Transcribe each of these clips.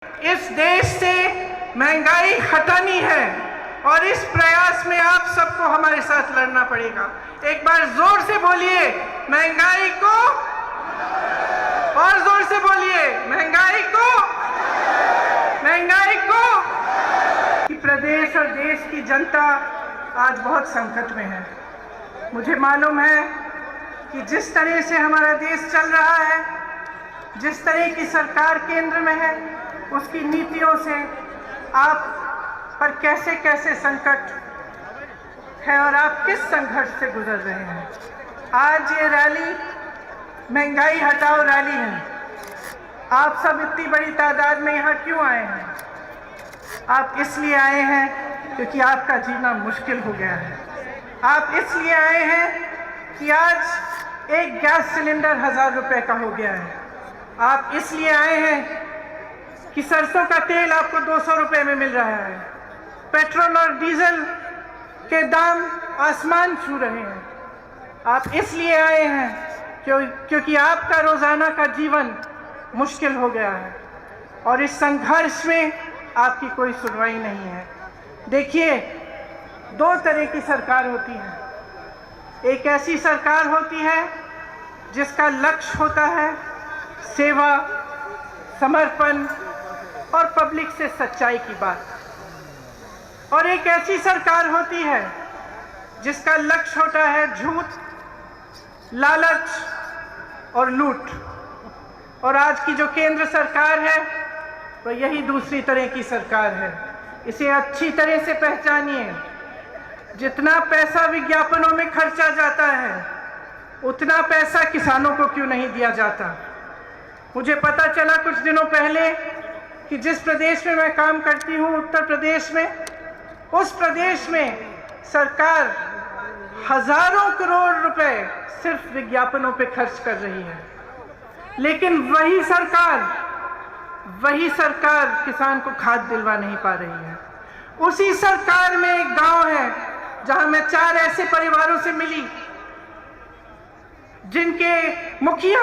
इस देश से महंगाई हटानी है और इस प्रयास में आप सबको हमारे साथ लड़ना पड़ेगा। एक बार जोर से बोलिए महंगाई को, और जोर से बोलिए महंगाई को, महंगाई को। कि प्रदेश और देश की जनता आज बहुत संकट में है। मुझे मालूम है कि जिस तरह से हमारा देश चल रहा है, जिस तरह की सरकार केंद्र में है, उसकी नीतियों से आप पर कैसे कैसे संकट है और आप किस संघर्ष से गुजर रहे हैं। आज ये रैली महंगाई हटाओ रैली है। आप सब इतनी बड़ी तादाद में यहाँ क्यों आए हैं? आप इसलिए आए हैं क्योंकि आपका जीना मुश्किल हो गया है। आप इसलिए आए हैं कि आज एक गैस सिलेंडर 1000 रुपए का हो गया है। आप इसलिए आए हैं कि सरसों का तेल आपको 200 रुपए में मिल रहा है। पेट्रोल और डीजल के दाम आसमान छू रहे हैं। आप इसलिए आए हैं क्योंकि आपका रोजाना का जीवन मुश्किल हो गया है और इस संघर्ष में आपकी कोई सुनवाई नहीं है। देखिए, दो तरह की सरकार होती है। एक ऐसी सरकार होती है जिसका लक्ष्य होता है सेवा, समर्पण और पब्लिक से सच्चाई की बात, और एक ऐसी सरकार होती है जिसका लक्ष्य होता है झूठ, लालच और लूट। और आज की जो केंद्र सरकार है वह यही दूसरी तरह की सरकार है। इसे अच्छी तरह से पहचानिए। जितना पैसा विज्ञापनों में खर्चा जाता है, उतना पैसा किसानों को क्यों नहीं दिया जाता? मुझे पता चला कुछ दिनों पहले कि जिस प्रदेश में मैं काम करती हूँ, उत्तर प्रदेश में, उस प्रदेश में सरकार हजारों करोड़ रुपए सिर्फ विज्ञापनों पे खर्च कर रही है, लेकिन वही सरकार किसान को खाद दिलवा नहीं पा रही है। उसी सरकार में एक गांव है जहां मैं 4 ऐसे परिवारों से मिली जिनके मुखिया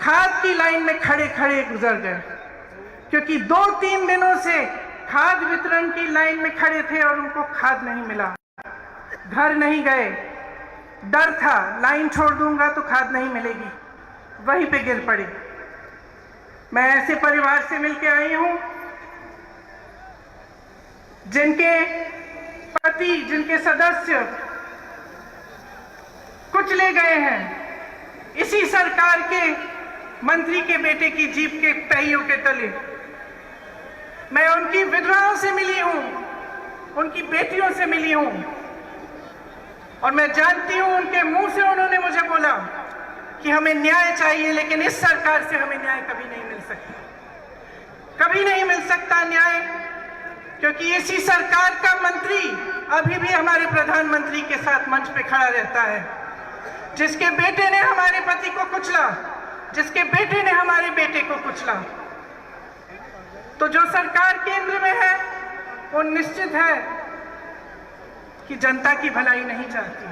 खाद की लाइन में खड़े खड़े गुजर गए, क्योंकि 2-3 दिनों से खाद वितरण की लाइन में खड़े थे और उनको खाद नहीं मिला। घर नहीं गए, डर था लाइन छोड़ दूंगा तो खाद नहीं मिलेगी, वहीं पे गिर पड़े। मैं ऐसे परिवार से मिलके आई हूं जिनके पति, जिनके सदस्य कुचले गए हैं इसी सरकार के मंत्री के बेटे की जीप के पहियों के तले। मैं उनकी विधवाओं से मिली हूं, उनकी बेटियों से मिली हूं, और मैं जानती हूं उनके मुंह से उन्होंने मुझे बोला कि हमें न्याय चाहिए, लेकिन इस सरकार से हमें न्याय कभी नहीं मिल सकता। कभी नहीं मिल सकता न्याय, क्योंकि इसी सरकार का मंत्री अभी भी हमारे प्रधानमंत्री के साथ मंच पे खड़ा रहता है, जिसके बेटे ने हमारे पति को कुचला, जिसके बेटे ने हमारे बेटे को कुचला। तो जो सरकार केंद्र में है वो निश्चित है कि जनता की भलाई नहीं चाहती,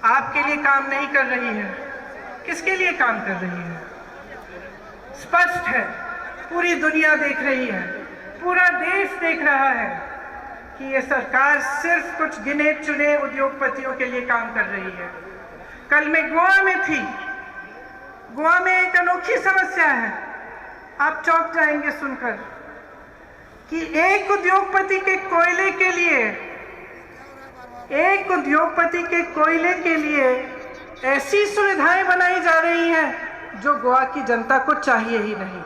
आपके लिए काम नहीं कर रही है। किसके लिए काम कर रही है? स्पष्ट है, पूरी दुनिया देख रही है, पूरा देश देख रहा है कि ये सरकार सिर्फ कुछ गिने चुने उद्योगपतियों के लिए काम कर रही है। कल मैं गोवा में थी। गोवा में एक अनोखी समस्या है, आप चौंक जाएंगे सुनकर, कि एक उद्योगपति के कोयले के लिए ऐसी सुविधाएं बनाई जा रही हैं जो गोवा की जनता को चाहिए ही नहीं।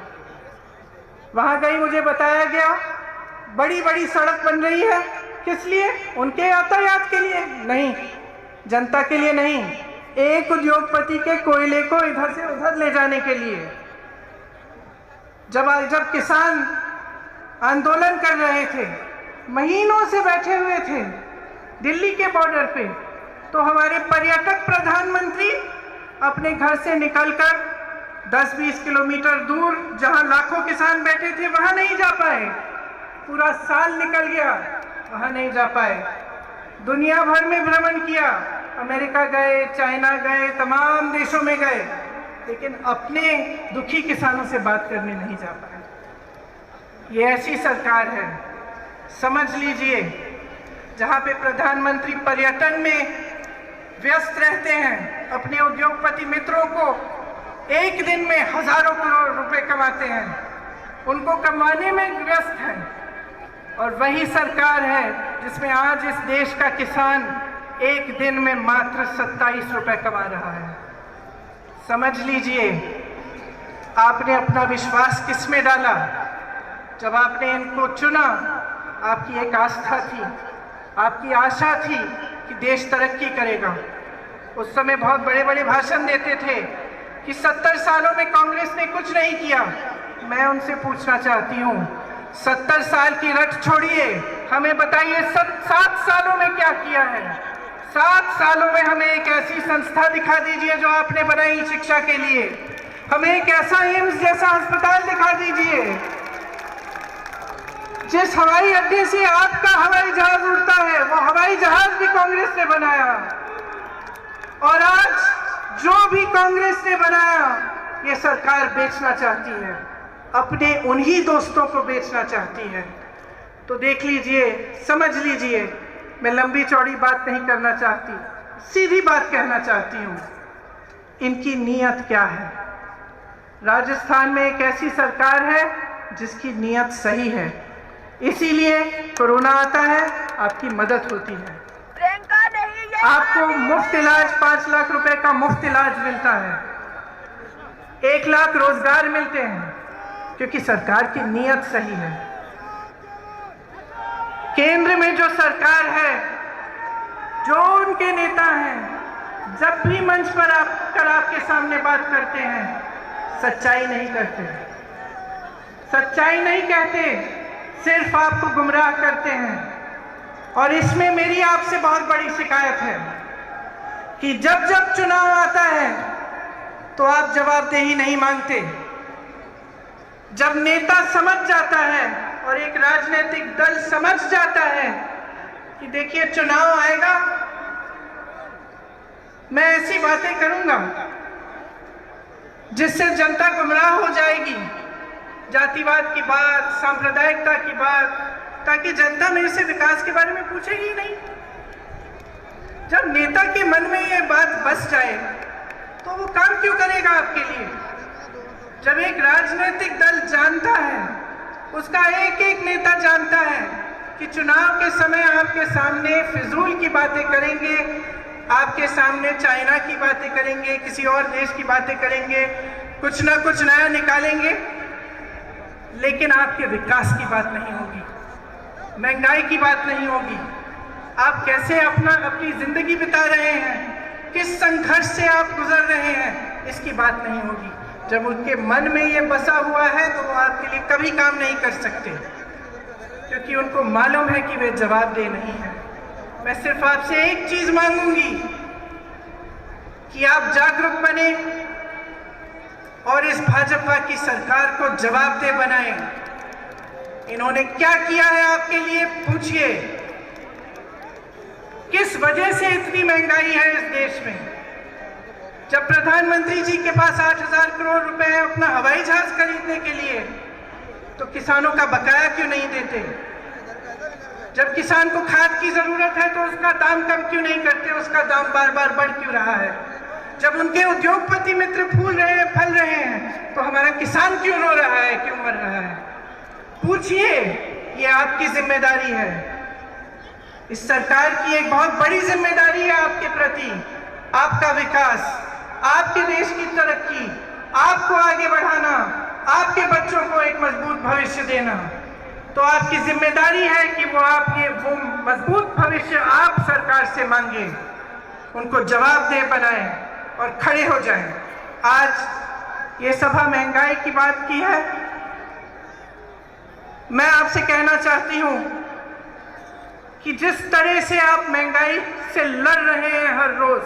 वहां गई, मुझे बताया गया बड़ी बड़ी सड़क बन रही है। किस लिए? उनके यातायात के लिए नहीं, जनता के लिए नहीं, एक उद्योगपति के कोयले को इधर से उधर ले जाने के लिए। जब किसान आंदोलन कर रहे थे, महीनों से बैठे हुए थे दिल्ली के बॉर्डर पे, तो हमारे पर्यटक प्रधानमंत्री अपने घर से निकलकर 10-20 किलोमीटर दूर जहां लाखों किसान बैठे थे वहां नहीं जा पाए। पूरा साल निकल गया, वहां नहीं जा पाए। दुनिया भर में भ्रमण किया, अमेरिका गए, चाइना गए, तमाम देशों में गए, लेकिन अपने दुखी किसानों से बात करने नहीं जा पाए। ये ऐसी सरकार है, समझ लीजिए, जहाँ पे प्रधानमंत्री पर्यटन में व्यस्त रहते हैं, अपने उद्योगपति मित्रों को एक दिन में हजारों करोड़ रुपए कमाते हैं, उनको कमाने में व्यस्त हैं। और वही सरकार है जिसमें आज इस देश का किसान एक दिन में मात्र 27 रुपए कमा रहा है। समझ लीजिए, आपने अपना विश्वास किस में डाला? जब आपने इनको चुना, आपकी एक आस्था थी, आपकी आशा थी कि देश तरक्की करेगा। उस समय बहुत बड़े बड़े भाषण देते थे कि 70 सालों में कांग्रेस ने कुछ नहीं किया। मैं उनसे पूछना चाहती हूँ, 70 साल की रट छोड़िए, हमें बताइए 7 सालों में क्या किया है। 7 सालों में हमें एक ऐसी संस्था दिखा दीजिए जो आपने बनाई शिक्षा के लिए। हमें एक ऐसा एम्स जैसा अस्पताल दिखा दीजिए। जिस हवाई अड्डे से आपका हवाई जहाज उड़ता है, वो हवाई जहाज भी कांग्रेस ने बनाया। और आज जो भी कांग्रेस ने बनाया, ये सरकार बेचना चाहती है, अपने उन्हीं दोस्तों को बेचना चाहती है। तो देख लीजिए, समझ लीजिए, मैं लंबी चौड़ी बात नहीं करना चाहती, सीधी बात कहना चाहती हूँ, इनकी नीयत क्या है। राजस्थान में एक ऐसी सरकार है जिसकी नीयत सही है, इसीलिए कोरोना आता है, आपकी मदद होती है, आपको मुफ्त इलाज 5 लाख रुपए का मुफ्त इलाज मिलता है, 1 लाख रोजगार मिलते हैं, क्योंकि सरकार की नीयत सही है। केंद्र में जो सरकार है, जो उनके नेता हैं, जब भी मंच पर आकर आपके सामने बात करते हैं, सच्चाई नहीं करते, सच्चाई नहीं कहते, सिर्फ आपको गुमराह करते हैं। और इसमें मेरी आपसे बहुत बड़ी शिकायत है कि जब जब चुनाव आता है तो आप जवाबदेही नहीं मांगते। जब नेता समझ जाता है और एक राजनीतिक दल समझ जाता है कि देखिए चुनाव आएगा, मैं ऐसी बातें करूंगा जिससे जनता गुमराह हो जाएगी, जातिवाद की बात, सांप्रदायिकता की बात, ताकि जनता मेरे से विकास के बारे में पूछेगी ही नहीं। जब नेता के मन में ये बात बस जाए तो वो काम क्यों करेगा आपके लिए। जब एक राजनीतिक दल जानता है, उसका एक एक नेता जानता है कि चुनाव के समय आपके सामने फिजूल की बातें करेंगे, आपके सामने चाइना की बातें करेंगे, किसी और देश की बातें करेंगे, कुछ ना कुछ नया निकालेंगे, लेकिन आपके विकास की बात नहीं होगी, महंगाई की बात नहीं होगी, आप कैसे अपनी जिंदगी बिता रहे हैं, किस संघर्ष से आप गुजर रहे हैं, इसकी बात नहीं होगी। जब उनके मन में ये बसा हुआ है तो वो आपके लिए कभी काम नहीं कर सकते, क्योंकि उनको मालूम है कि वे जवाबदेह नहीं है। मैं सिर्फ आपसे एक चीज मांगूंगी कि आप जागरूक बने और इस भाजपा की सरकार को जवाबदेह बनाएं। इन्होंने क्या किया है आपके लिए, पूछिए। किस वजह से इतनी महंगाई है इस देश में? जब प्रधानमंत्री जी के पास 8,000 करोड़ रुपए है अपना हवाई जहाज खरीदने के लिए, तो किसानों का बकाया क्यों नहीं देते? जब किसान को खाद की जरूरत है तो उसका दाम कम क्यों नहीं करते, उसका दाम बार बार बढ़ क्यों रहा है? जब उनके उद्योगपति मित्र फूल रहे हैं, फल रहे हैं, तो हमारा किसान क्यों रो रहा है, क्यों मर रहा है? पूछिए, ये आपकी जिम्मेदारी है। इस सरकार की एक बहुत बड़ी जिम्मेदारी है आपके प्रति, आपका विकास, आपके देश की तरक्की, आपको आगे बढ़ाना, आपके बच्चों को एक मजबूत भविष्य देना। तो आपकी जिम्मेदारी है कि वो मजबूत भविष्य आप सरकार से मांगे, उनको जवाबदेह बनाएं और खड़े हो जाएं। आज ये सभा महंगाई की बात की है, मैं आपसे कहना चाहती हूं कि जिस तरह से आप महंगाई से लड़ रहे हैं हर रोज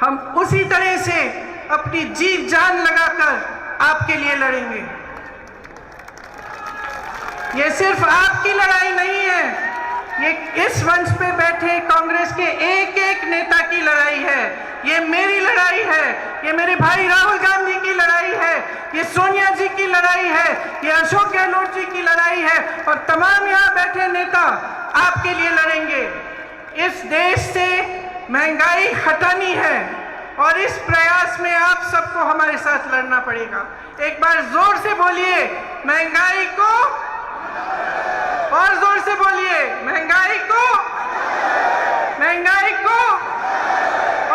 हम उसी तरह से अपनी जी जान लगाकर आपके लिए लड़ेंगे। ये सिर्फ आपकी लड़ाई नहीं है, ये इस मंच पे बैठे कांग्रेस के एक एक नेता की लड़ाई है, ये मेरी लड़ाई है, ये मेरे भाई राहुल गांधी की लड़ाई है, ये सोनिया जी ये अशोक गहलोत जी की लड़ाई है और तमाम यहाँ बैठे नेता आपके लिए लड़ेंगे। इस देश से महंगाई हटानी है और इस प्रयास में आप सबको हमारे साथ लड़ना पड़ेगा। एक बार जोर से बोलिए महंगाई को, और जोर से बोलिए महंगाई को, महंगाई को।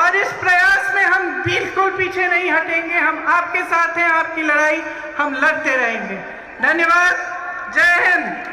और इस प्रयास में हम बिल्कुल पीछे नहीं हटेंगे, हम आपके साथ हैं, आपकी लड़ाई हम लड़ते रहेंगे। धन्यवाद, जय हिंद।